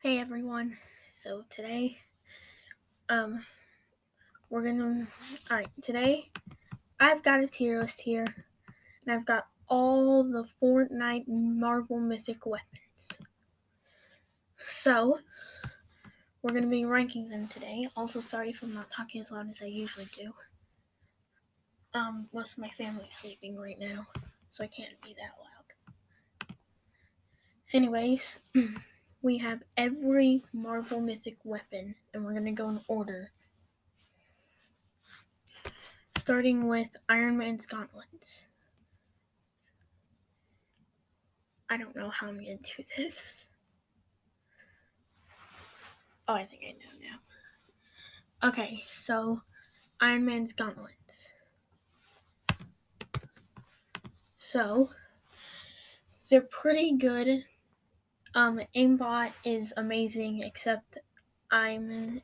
Hey everyone. So today, today I've got a tier list here, and I've got all the Fortnite Marvel Mythic weapons. So, we're gonna be ranking them today. Also, sorry if I'm not talking as loud as I usually do. Most of my family's sleeping right now, so I can't be that loud. Anyways, we have every Marvel Mythic weapon, and we're gonna go in order. Starting with Iron Man's gauntlets. I don't know how I'm going to do this. Oh, I think I know now. Okay, so Iron Man's gauntlets. So, they're pretty good. Aimbot is amazing, except I'm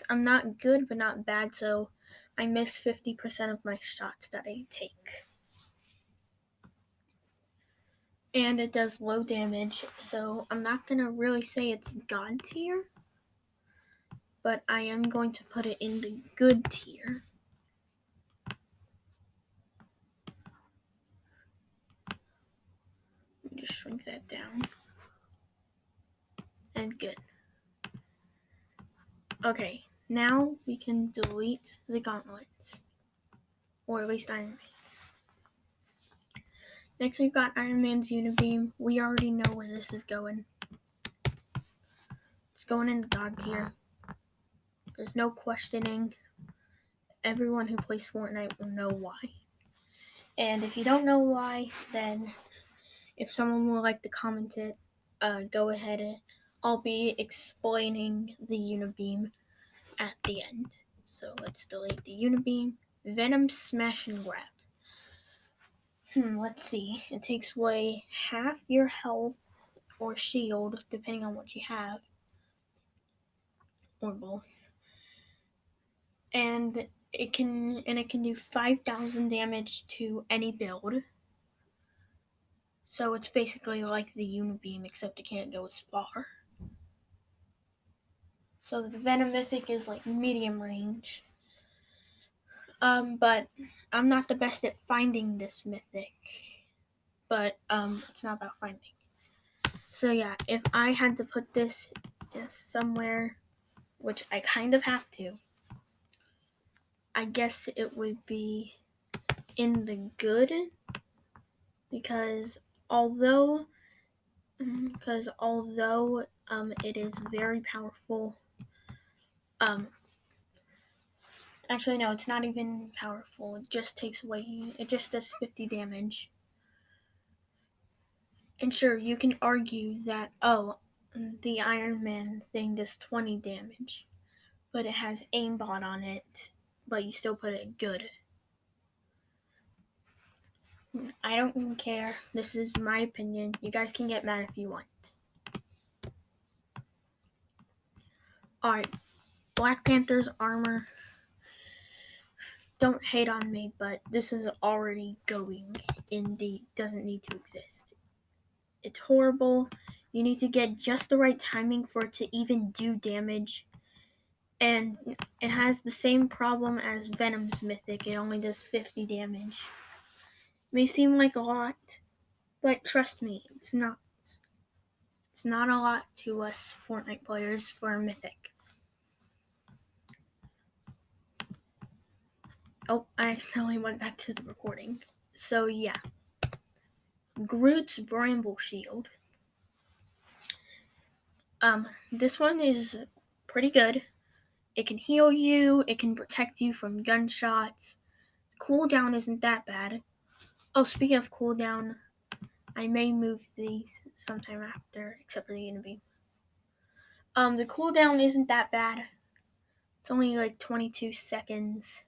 not good but not bad, so I miss 50% of my shots that I take. And it does low damage, so I'm not going to really say it's God tier, but I am going to put it in the good tier. Let me just shrink that down. And good. Okay, now we can delete the gauntlets. Or at least Iron Man's. Next we've got Iron Man's Unibeam. We already know where this is going. It's going in the God tier. There's no questioning. Everyone who plays Fortnite will know why. And if you don't know why, then if someone would like to comment it, go ahead. I'll be explaining the Unibeam at the end. So let's delete the Unibeam. Venom Smash and Grab. Let's see. It takes away half your health or shield, depending on what you have, or both. And it can do 5,000 damage to any build. So it's basically like the Unibeam, except it can't go as far. So the Venom Mythic is like medium range. But I'm not the best at finding this Mythic. But it's not about finding. So yeah, if I had to put this somewhere, which I kind of have to, I guess it would be in the good, because although it is very powerful, actually no, it's not even powerful. It just does 50 damage. And sure, you can argue that the Iron Man thing does 20 damage, but it has aimbot on it, but you still put it good. I don't care. This is my opinion. You guys can get mad if you want. Alright, Black Panther's armor. Don't hate on me, but this is already going in the doesn't need to exist. It's horrible. You need to get just the right timing for it to even do damage. And it has the same problem as Venom's Mythic. It only does 50 damage. May seem like a lot, but trust me, it's not. It's not a lot to us Fortnite players for a Mythic. Oh, I accidentally went back to the recording. So yeah. Groot's Bramble Shield. This one is pretty good. It can heal you, it can protect you from gunshots. Cooldown isn't that bad. Oh, speaking of cooldown, I may move these sometime after, except for the Unibeam. The cooldown isn't that bad. It's only like 22 seconds.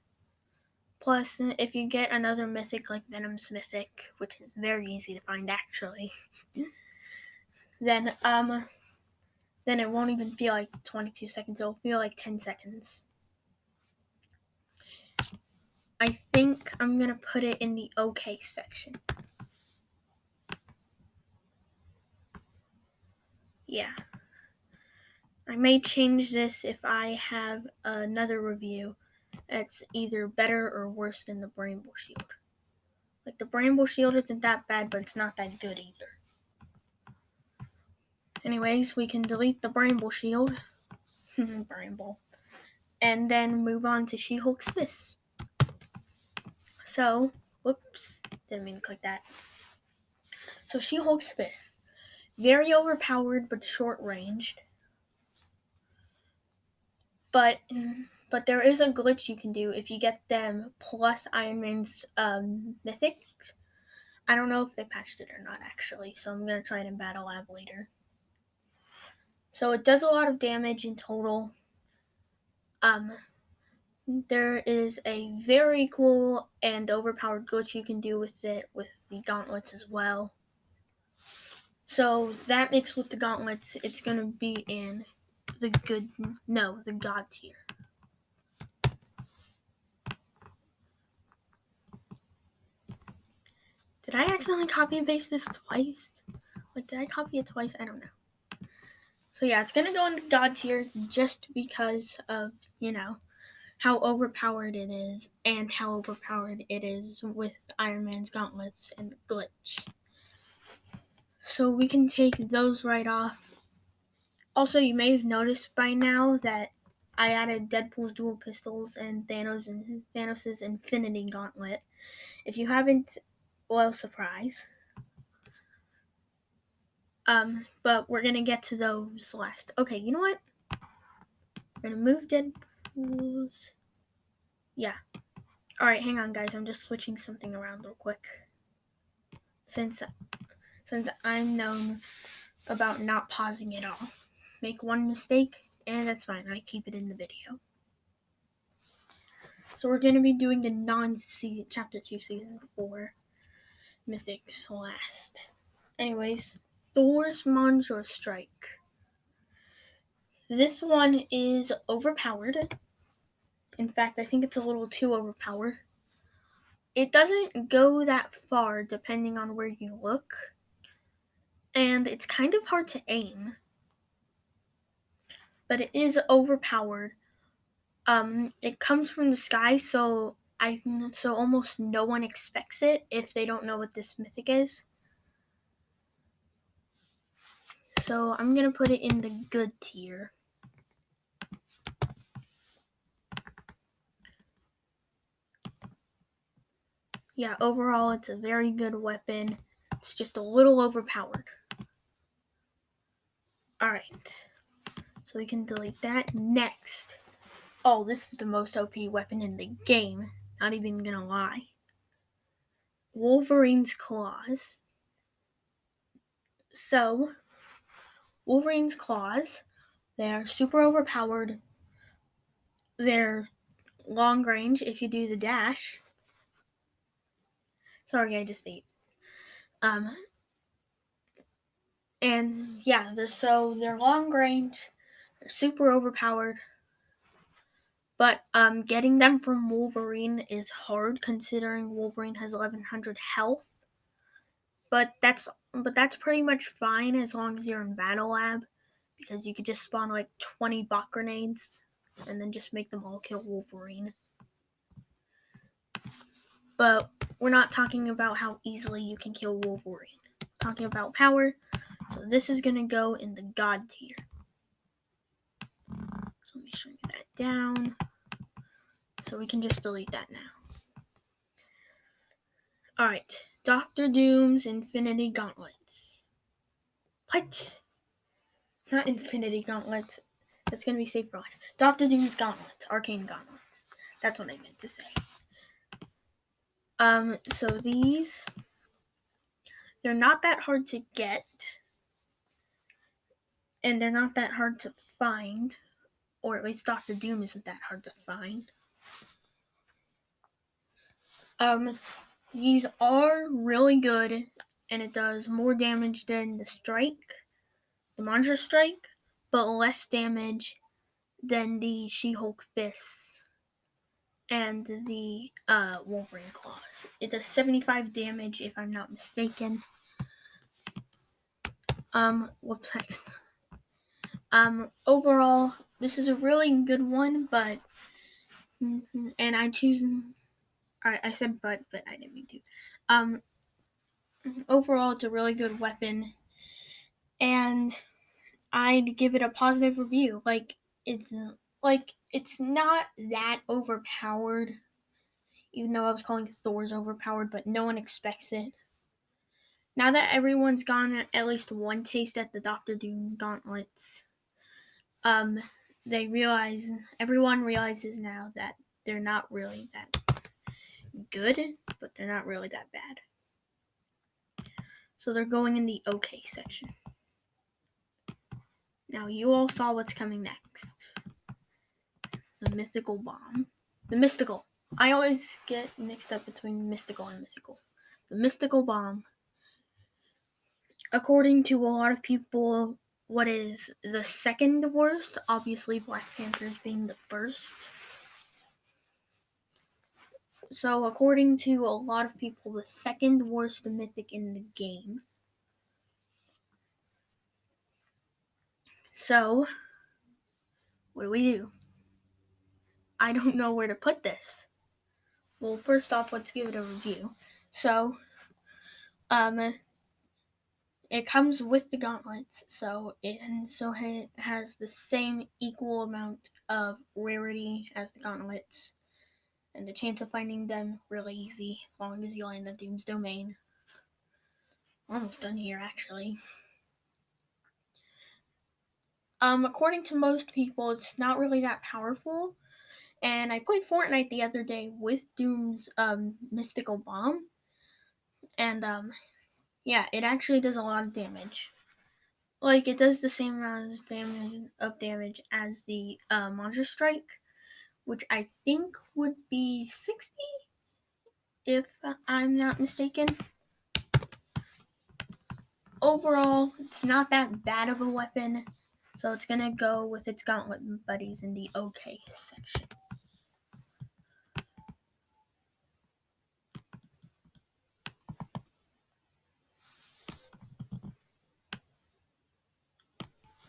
Plus, if you get another Mythic like Venom's Mythic, which is very easy to find actually, then it won't even feel like 22 seconds. It'll feel like 10 seconds. I think I'm gonna put it in the okay section. Yeah. I may change this if I have another review that's either better or worse than the Bramble Shield. Like, the Bramble Shield isn't that bad, but it's not that good either. Anyways, we can delete the Bramble Shield. Bramble. And then move on to She-Hulk's Fist. So, whoops, didn't mean to click that. So, She-Hulk's Fist. Very overpowered, but short-ranged. But there is a glitch you can do if you get them plus Iron Man's Mythic. I don't know if they patched it or not, actually, so I'm going to try it in Battle Lab later. So it does a lot of damage in total. There is a very cool and overpowered glitch you can do with it with the gauntlets as well. So that mixed with the gauntlets, it's going to be in the God tier. Did I accidentally copy and paste this twice? Like, did I copy it twice? I don't know. So yeah, it's going to go into God tier just because of, how overpowered it is and how overpowered it is with Iron Man's gauntlets and glitch. So we can take those right off. Also, you may have noticed by now that I added Deadpool's dual pistols and Thanos' Infinity Gauntlet. If you haven't, well, surprise. But we're gonna get to those last. Okay, you know what? We're gonna move Deadpool's. Yeah. Alright, hang on, guys. I'm just switching something around real quick. Since I'm known about not pausing at all. Make one mistake, and that's fine. I keep it in the video. So we're going to be doing the Chapter 2 Season 4 Mythics last. Anyways, Thor's Monster Strike. This one is overpowered. In fact, I think it's a little too overpowered. It doesn't go that far depending on where you look. And it's kind of hard to aim. But it is overpowered. It comes from the sky, so almost no one expects it if they don't know what this mythic is. So I'm gonna put it in the good tier. Yeah, overall it's a very good weapon. It's just a little overpowered. Alright, so we can delete that. Next. Oh, this is the most OP weapon in the game. Not even gonna lie. Wolverine's Claws. So, Wolverine's Claws, they're super overpowered. They're long range if you do the dash. Sorry, I just ate. And yeah, they're long range, they're super overpowered. But getting them from Wolverine is hard considering Wolverine has 1100 health. But that's pretty much fine as long as you're in Battle Lab, because you could just spawn like 20 bot grenades and then just make them all kill Wolverine. But we're not talking about how easily you can kill Wolverine. We're talking about power. So this is going to go in the God tier. So let me shrink that down. So we can just delete that now. Alright, Doctor Doom's Infinity Gauntlets. What? Not Infinity Gauntlets. That's going to be safe for last. Doctor Doom's Gauntlets. Arcane Gauntlets. That's what I meant to say. So these, they're not that hard to get. And they're not that hard to find. Or at least Doctor Doom isn't that hard to find. These are really good, and it does more damage than the Monster Strike, but less damage than the She-Hulk Fists and the Wolverine Claws. It does 75 damage if I'm not mistaken. Whoops. Overall, this is a really good one, but and I choose. Alright, I said but I didn't mean to. Overall, it's a really good weapon, and I'd give it a positive review. It's it's not that overpowered, even though I was calling Thor's overpowered, but no one expects it. Now that everyone's gotten at least one taste at the Doctor Doom gauntlets, um, everyone realizes now that they're not really that good, but they're not really that bad. So they're going in the okay section. Now you all saw what's coming next. The mystical bomb. The mystical. I always get mixed up between mystical and mythical. The mystical bomb, according to a lot of people, what is the second worst? Obviously, Black Panther's being the first. So, according to a lot of people, the second worst mythic in the game. So, what do? I don't know where to put this. Well, first off, let's give it a review. So, it comes with the gauntlets, so it has the same equal amount of rarity as the gauntlets, and the chance of finding them really easy as long as you land the Doom's Domain. We're almost done here, actually. According to most people, it's not really that powerful. And I played Fortnite the other day with Doom's mystical bomb, and yeah, it actually does a lot of damage. Like, it does the same amount of damage as the Monster Strike, which I think would be 60, if I'm not mistaken. Overall, it's not that bad of a weapon, so it's gonna go with its gauntlet buddies in the okay section.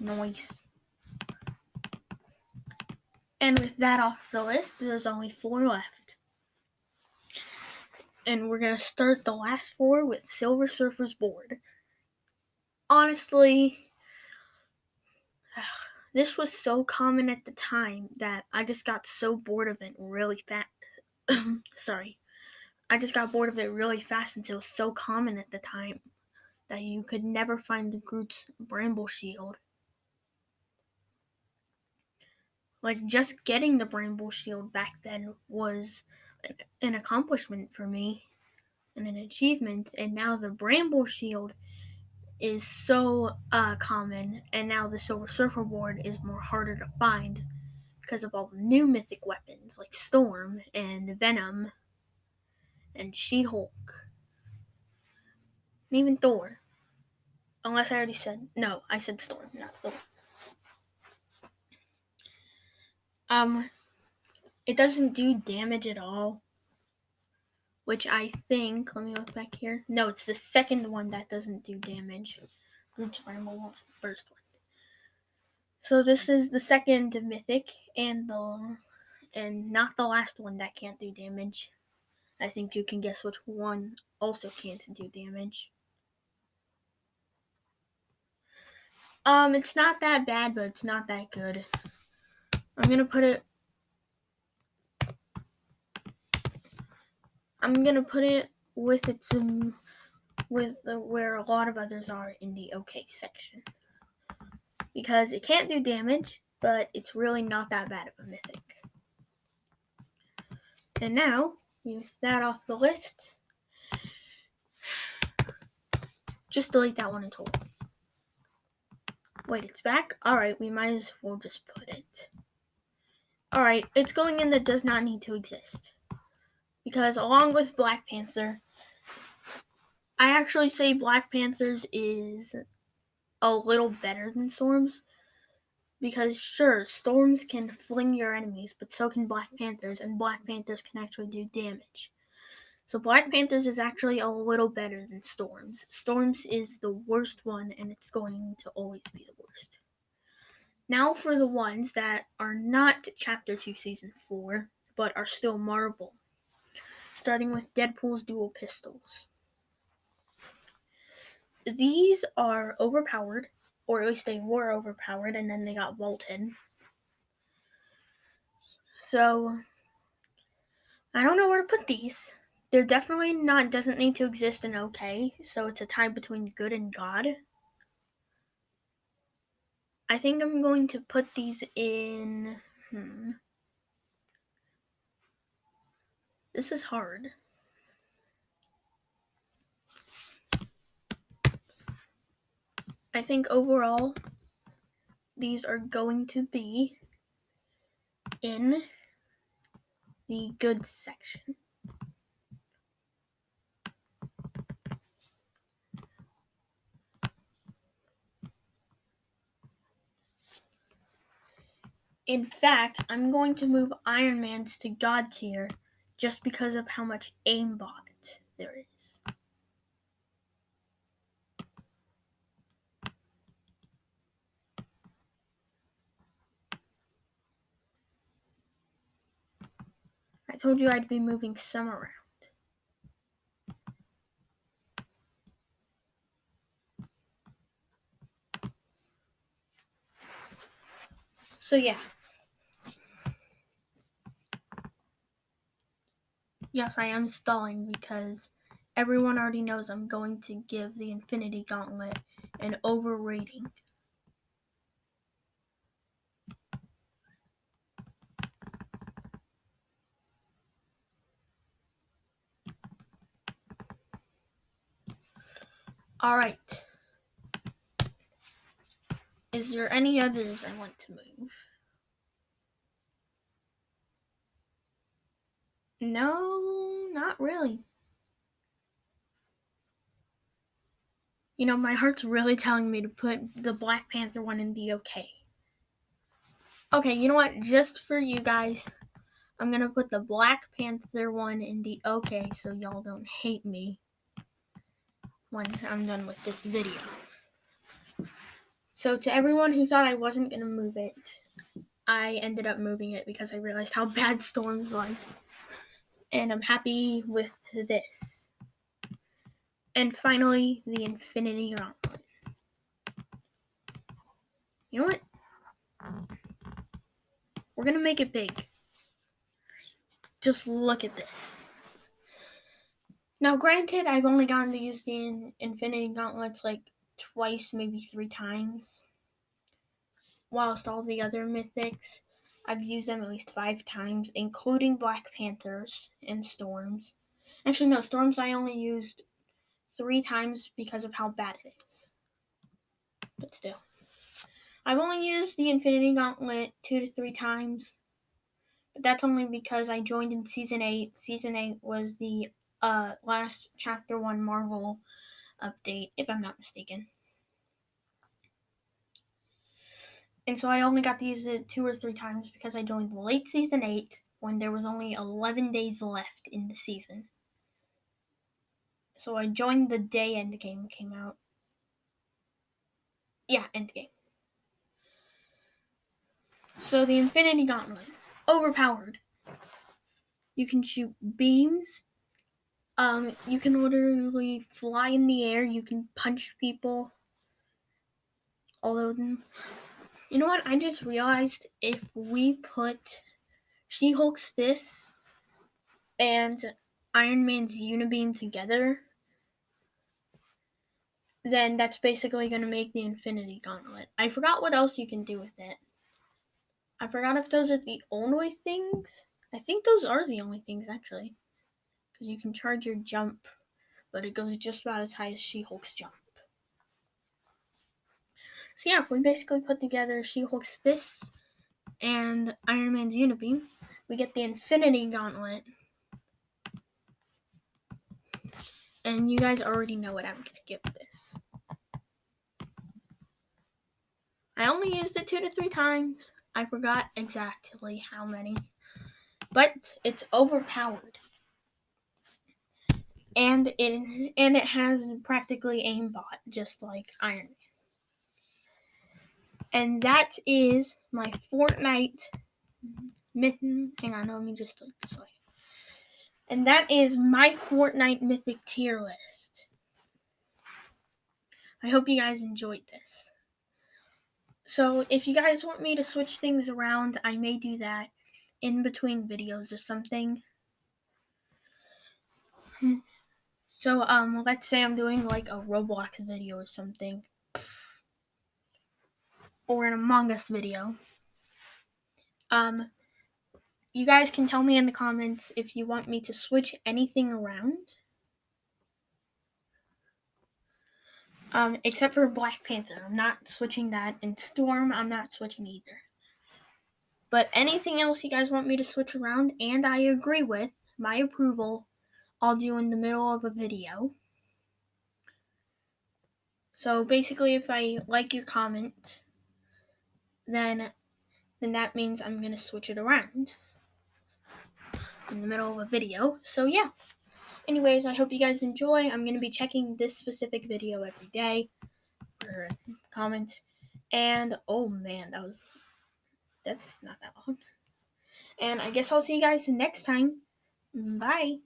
Nice. And with that off the list, there's only 4 left. And we're gonna start the last 4 with Silver Surfer's board. Honestly, this was so common at the time that I just got so bored of it really fast. Sorry. I just got bored of it really fast since it was so common at the time that you could never find Groot's Bramble Shield. Like, just getting the Bramble Shield back then was an accomplishment for me and an achievement, and now the Bramble Shield is so common, and now the Silver Surfer board is more harder to find because of all the new mythic weapons like Storm and Venom and She-Hulk and even Thor. Unless I already said no, I said Storm, not Thor. It doesn't do damage at all, which I think, let me look back here. No, it's the second one that doesn't do damage. Groot's Bramble was the first one. So this is the second mythic and not the last one that can't do damage. I think you can guess which one also can't do damage. It's not that bad, but it's not that good. I'm gonna put it with where a lot of others are in the okay section, because it can't do damage, but it's really not that bad of a mythic. And now, with that off the list, just delete that one in total. Wait, it's back? Alright, we might as well just put it. Alright, it's going in the does not need to exist. Because along with Black Panther, I actually say Black Panther's is a little better than Storm's. Because sure, Storms can fling your enemies, but so can Black Panthers, and Black Panthers can actually do damage. So Black Panthers is actually a little better than Storms. Storms is the worst one, and it's going to always be the worst. Now for the ones that are not Chapter 2 Season 4, but are still Marvel. Starting with Deadpool's dual pistols. These are overpowered, or at least they were overpowered, and then they got vaulted. So, I don't know where to put these. They're definitely not, doesn't need to exist in okay, so it's a tie between good and God. I think I'm going to put these in, This is hard. I think overall, these are going to be in the good section. In fact, I'm going to move Iron Man's to God tier just because of how much aimbot there is. I told you I'd be moving some around. So yeah. Yes, I am stalling because everyone already knows I'm going to give the Infinity Gauntlet an overrating. Alright. Is there any others I want to move? No, not really. You know, my heart's really telling me to put the Black Panther one in the okay. Okay, you know what? Just for you guys, I'm gonna put the Black Panther one in the okay so y'all don't hate me once I'm done with this video. So to everyone who thought I wasn't gonna move it, I ended up moving it because I realized how bad Storms was. And I'm happy with this. And finally, the Infinity Gauntlet. You know what? We're gonna make it big. Just look at this. Now, granted, I've only gotten to use the Infinity Gauntlets like twice, maybe 3 times. Whilst all the other Mythics, I've used them at least 5 times, including Black Panthers and Storms. Actually, no, Storms I only used 3 times because of how bad it is. But still. I've only used the Infinity Gauntlet 2 to 3 times. But that's only because I joined in Season 8. Season 8 was the last Chapter 1 Marvel update, if I'm not mistaken. And so I only got to use it 2 or 3 times because I joined late Season 8 when there was only 11 days left in the season. So I joined the day Endgame came out. Yeah, Endgame. So the Infinity Gauntlet. Overpowered. You can shoot beams. You can literally fly in the air. You can punch people. Although, you know what? I just realized if we put She-Hulk's fists and Iron Man's Unibeam together, then that's basically going to make the Infinity Gauntlet. I forgot what else you can do with it. I forgot if those are the only things. I think those are the only things, actually. Because you can charge your jump, but it goes just about as high as She-Hulk's jump. So yeah, if we basically put together She-Hulk's fists and Iron Man's Unibeam, we get the Infinity Gauntlet. And you guys already know what I'm going to give this. I only used it 2 to 3 times. I forgot exactly how many. But it's overpowered. And it has practically aimbot, just like Iron Man. And that is my Fortnite hang on, let me just delete this slide. And that is my Fortnite Mythic tier list. I hope you guys enjoyed this. So if you guys want me to switch things around, I may do that in between videos or something. So let's say I'm doing like a Roblox video or something, or an Among Us video. You guys can tell me in the comments if you want me to switch anything around. Except for Black Panther. I'm not switching that. And Storm, I'm not switching either. But anything else you guys want me to switch around and I agree with, my approval, I'll do in the middle of a video. So basically, if I like your comment, then that means I'm going to switch it around in the middle of a video. So yeah. Anyways, I hope you guys enjoy. I'm going to be checking this specific video every day for comments. And oh man, that's not that long. And I guess I'll see you guys next time. Bye.